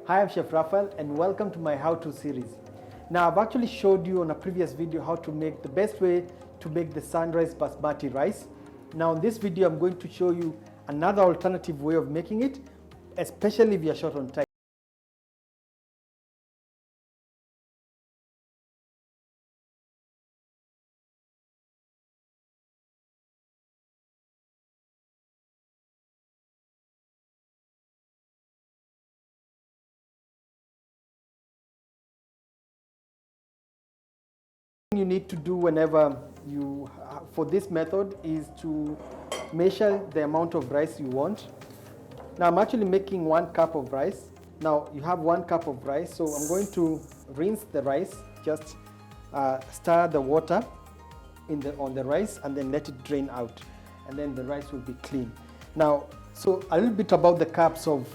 Hi, I'm Chef Raphael and welcome to my how-to series. Now I've actually showed you on a previous video how to make the best way to make the sunrise basmati rice. Now in this video I'm going to show you another alternative way of making it, especially if you're short on time. You need to do whenever you, for this method, is to measure the amount of rice you want. Now I'm actually making 1 cup of rice. Now you have 1 cup of rice, so I'm going to rinse the rice, just stir the water on the rice and then let it drain out, and then the rice will be clean. Now, so a little bit about the cups of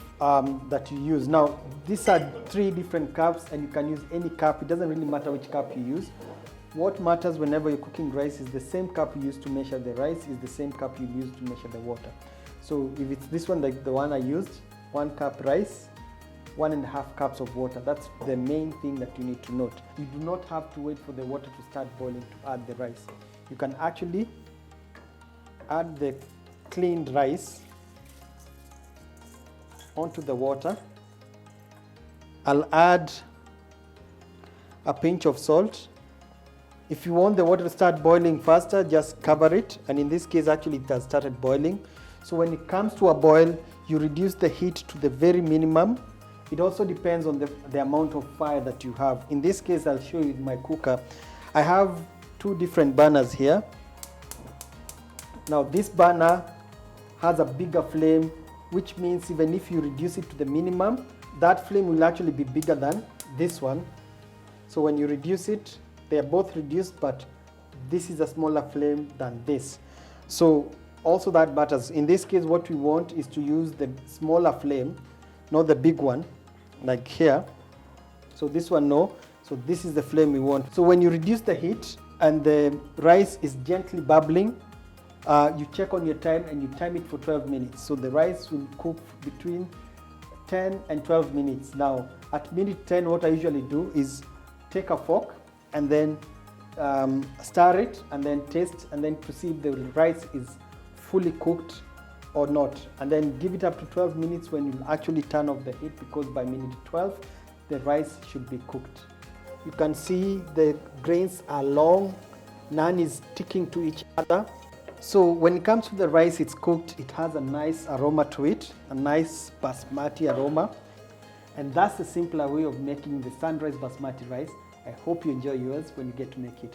that you use. Now these are 3 different cups and you can use any cup. It doesn't really matter which cup you use. What matters whenever you're cooking rice is the same cup you use to measure the rice is the same cup you use to measure the water. So if it's this one, like the one I used, 1 cup rice, 1.5 cups of water. That's the main thing that you need to note. You do not have to wait for the water to start boiling to add the rice. You can actually add the cleaned rice onto the water. I'll add a pinch of salt. If you want the water to start boiling faster, just cover it. And in this case, actually it has started boiling. So when it comes to a boil, you reduce the heat to the very minimum. It also depends on the amount of fire that you have. In this case, I'll show you in my cooker. I have 2 different burners here. Now this burner has a bigger flame, which means even if you reduce it to the minimum, that flame will actually be bigger than this one. So when you reduce it, they are both reduced, but this is a smaller flame than this. So also that matters. In this case, what we want is to use the smaller flame, not the big one, like here. So this one, no. So this is the flame we want. So when you reduce the heat and the rice is gently bubbling, you check on your time and you time it for 12 minutes. So the rice will cook between 10 and 12 minutes. Now at minute 10, what I usually do is take a fork and then stir it and then taste and then to see if the rice is fully cooked or not, and then give it up to 12 minutes when you actually turn off the heat, because by minute 12 the rice should be cooked. You can see the grains are long, none is sticking to each other. So when it comes to the rice, it's cooked, it has a nice aroma to it, a nice basmati aroma, and that's the simpler way of making the sunrise basmati rice. I hope you enjoy yours when you get to make it.